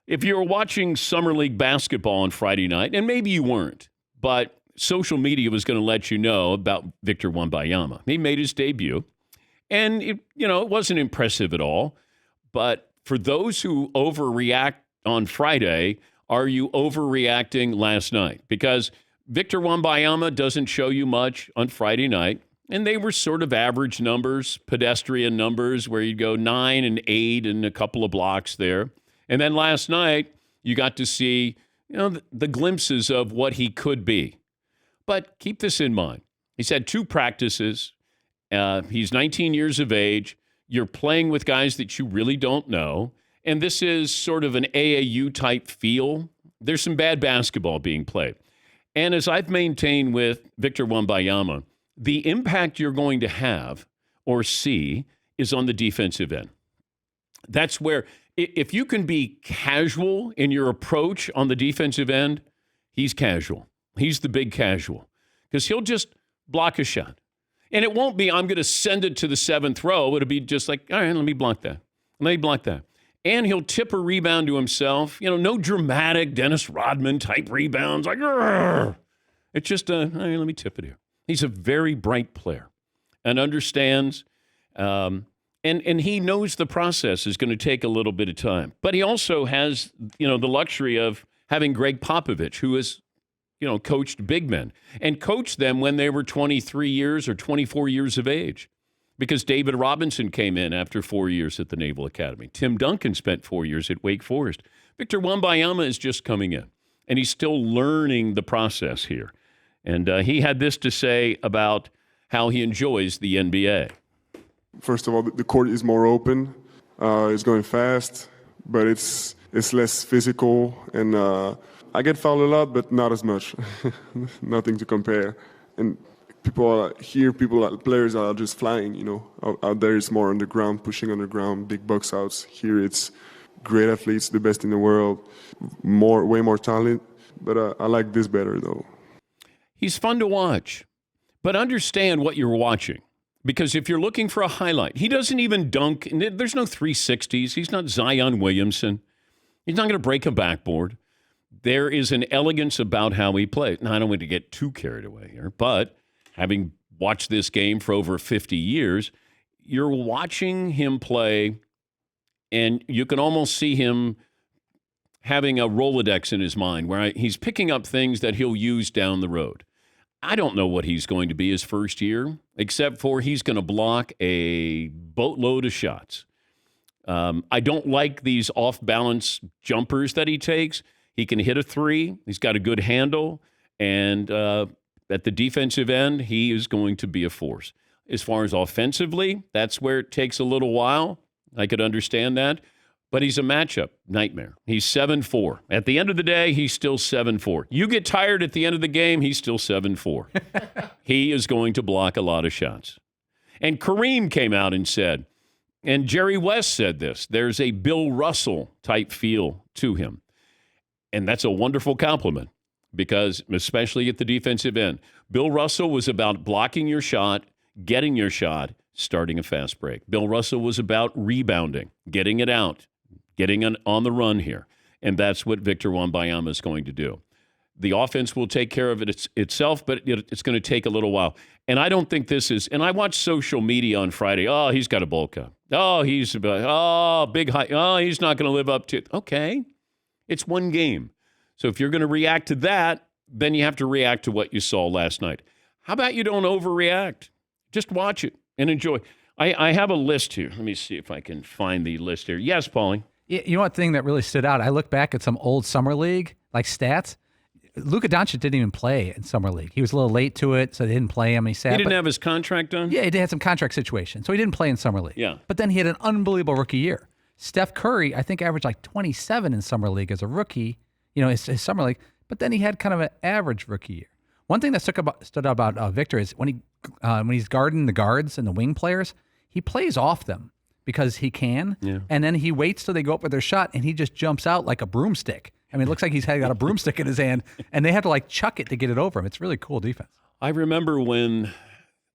If you were watching Summer League basketball on Friday night, and maybe you weren't, but social media was going to let you know about Victor Wembanyama. He made his debut, and it wasn't impressive at all. But for those who overreact on Friday, are you overreacting last night? Because Victor Wembanyama doesn't show you much on Friday night, and they were sort of average numbers, pedestrian numbers, where you'd go 9 and 8 and a couple of blocks there. And then last night, you got to see the glimpses of what he could be. But keep this in mind. He's had 2 practices. He's 19 years of age. You're playing with guys that you really don't know. And this is sort of an AAU-type feel. There's some bad basketball being played. And as I've maintained with Victor Wembanyama, the impact you're going to have or see is on the defensive end. That's where, if you can be casual in your approach on the defensive end, he's casual. He's the big casual because he'll just block a shot. And it won't be, I'm going to send it to the 7th row. It'll be just like, all right, let me block that. Let me block that. And he'll tip a rebound to himself. No dramatic Dennis Rodman type rebounds. Like, Rrr. It's just, all right, let me tip it here. He's a very bright player and understands, and he knows the process is going to take a little bit of time. But he also has, the luxury of having Greg Popovich, who is, coached big men and coached them when they were 23 years or 24 years of age. Because David Robinson came in after 4 years at the Naval Academy. Tim Duncan spent 4 years at Wake Forest. Victor Wembanyama is just coming in, and he's still learning the process here. And he had this to say about how he enjoys the NBA. First of all, the court is more open. It's going fast, but it's less physical. And I get fouled a lot, but not as much. Nothing to compare. And players are just flying, Out there it's more underground, pushing underground, big box outs. Here it's great athletes, the best in the world, way more talent. But I like this better, though. He's fun to watch, but understand what you're watching. Because if you're looking for a highlight, he doesn't even dunk. There's no 360s. He's not Zion Williamson. He's not going to break a backboard. There is an elegance about how he plays. Now, I don't want to get too carried away here, but having watched this game for over 50 years, you're watching him play, and you can almost see him having a Rolodex in his mind where he's picking up things that he'll use down the road. I don't know what he's going to be his first year, except for he's going to block a boatload of shots. I don't like these off-balance jumpers that he takes. He can hit a 3. He's got a good handle. And at the defensive end, he is going to be a force. As far as offensively, that's where it takes a little while. I could understand that. But he's a matchup nightmare. He's 7'4". At the end of the day, he's still 7'4". You get tired at the end of the game, he's still 7'4". He is going to block a lot of shots. And Kareem came out and said, and Jerry West said this, there's a Bill Russell type feel to him. And that's a wonderful compliment because, especially at the defensive end, Bill Russell was about blocking your shot, getting your shot, starting a fast break. Bill Russell was about rebounding, getting it out, getting on the run here. And that's what Victor Wembanyama is going to do. The offense will take care of it itself, but it's going to take a little while. And I don't think this is, and I watched social media on Friday. Oh, he's got a bulk up. Oh, big high. Oh, he's not going to live up to it. Okay. It's one game. So if you're going to react to that, then you have to react to what you saw last night. How about you don't overreact? Just watch it and enjoy. I have a list here. Let me see if I can find the list here. Yes, Paulie. You know what thing that really stood out? I looked back at some old Summer League, stats. Luka Doncic didn't even play in Summer League. He was a little late to it, so they didn't play him. He didn't have his contract done? Yeah, he had some contract situation, so he didn't play in Summer League. Yeah. But then he had an unbelievable rookie year. Steph Curry, I think, averaged 27 in Summer League as a rookie, his Summer League, but then he had kind of an average rookie year. One thing that stood out about Victor is when he's guarding the guards and the wing players, he plays off them because he can, and then he waits till they go up with their shot, and he just jumps out like a broomstick. I mean, it looks like he's got a broomstick in his hand, and they have to chuck it to get it over him. It's really cool defense. I remember when,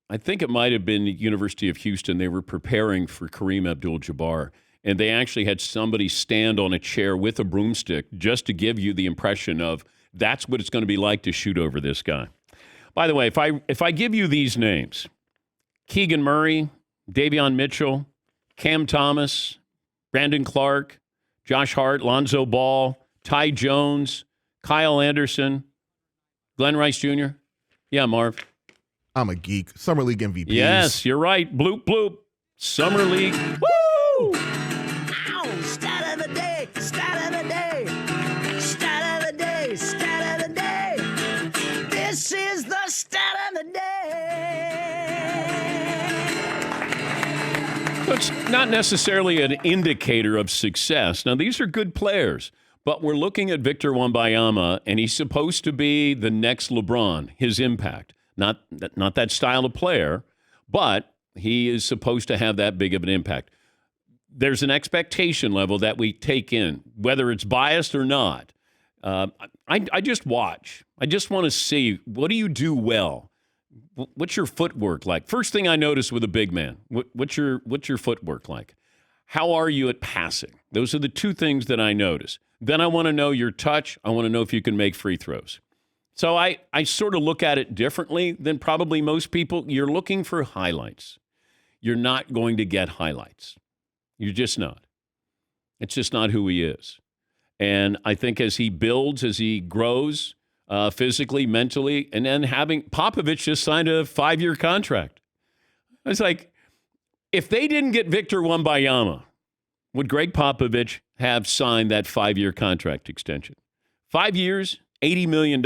I think it might have been the University of Houston, they were preparing for Kareem Abdul-Jabbar, and they actually had somebody stand on a chair with a broomstick just to give you the impression of that's what it's going to be like to shoot over this guy. By the way, if I give you these names, Keegan Murray, Davion Mitchell, Cam Thomas, Brandon Clark, Josh Hart, Lonzo Ball, Ty Jones, Kyle Anderson, Glenn Rice Jr. Yeah, Marv. I'm a geek. Summer League MVPs. Yes, you're right. Bloop, bloop. Summer League. Woo! Ow! Stat of the day! Stat of the day! Stat of the day! Stat of the day! This is the stat of the day! So it's not necessarily an indicator of success. Now, these are good players, but we're looking at Victor Wembanyama, and he's supposed to be the next LeBron, his impact. Not that style of player, but he is supposed to have that big of an impact. There's an expectation level that we take in, whether it's biased or not. I just watch. I just want to see, what do you do well? What's your footwork like? First thing I notice with a big man, what's your footwork like? How are you at passing? Those are the two things that I notice. Then I want to know your touch. I want to know if you can make free throws. So I sort of look at it differently than probably most people. You're looking for highlights. You're not going to get highlights. You're just not. It's just not who he is. And I think as he builds, as he grows physically, mentally, and then having Popovich just signed a 5-year contract. I was like, if they didn't get Victor Wembanyama, would Greg Popovich have signed that 5-year contract extension? 5 years, $80 million.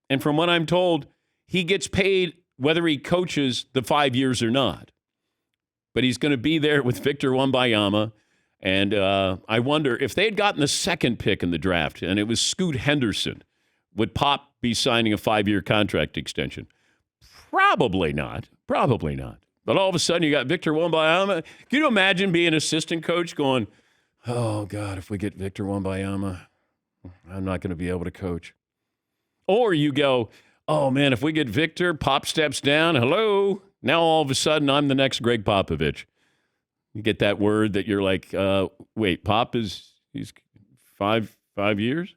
And from what I'm told, he gets paid whether he coaches the 5 years or not. But he's going to be there with Victor Wembanyama. And I wonder if they had gotten the second pick in the draft and it was Scoot Henderson, would Pop be signing a 5-year contract extension? Probably not. Probably not. But all of a sudden you got Victor Wembanyama. Can you imagine being an assistant coach going, oh, God, if we get Victor Wembanyama, I'm not going to be able to coach. Or you go, oh, man, if we get Victor, Pop steps down. Hello. Now all of a sudden I'm the next Greg Popovich. You get that word that you're like, wait, he's 5 years?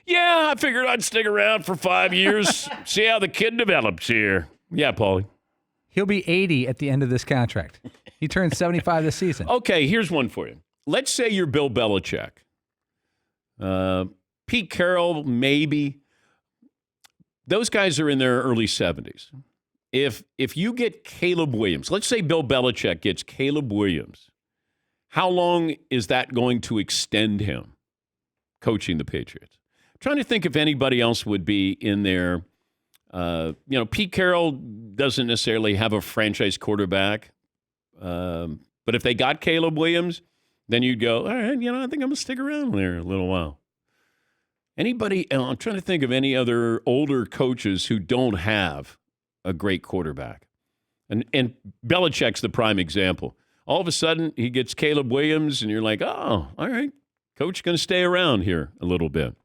Yeah, I figured I'd stick around for 5 years, see how the kid develops here. Yeah, Paulie. He'll be 80 at the end of this contract. He turns 75 this season. Okay, here's one for you. Let's say you're Bill Belichick. Pete Carroll, maybe. Those guys are in their early 70s. If you get Caleb Williams, let's say Bill Belichick gets Caleb Williams, how long is that going to extend him coaching the Patriots? I'm trying to think if anybody else would be in there. Pete Carroll doesn't necessarily have a franchise quarterback. But if they got Caleb Williams, then you'd go, all right, I think I'm going to stick around there a little while. Anybody, I'm trying to think of any other older coaches who don't have a great quarterback. And Belichick's the prime example. All of a sudden, he gets Caleb Williams, and you're like, oh, all right, coach going to stay around here a little bit.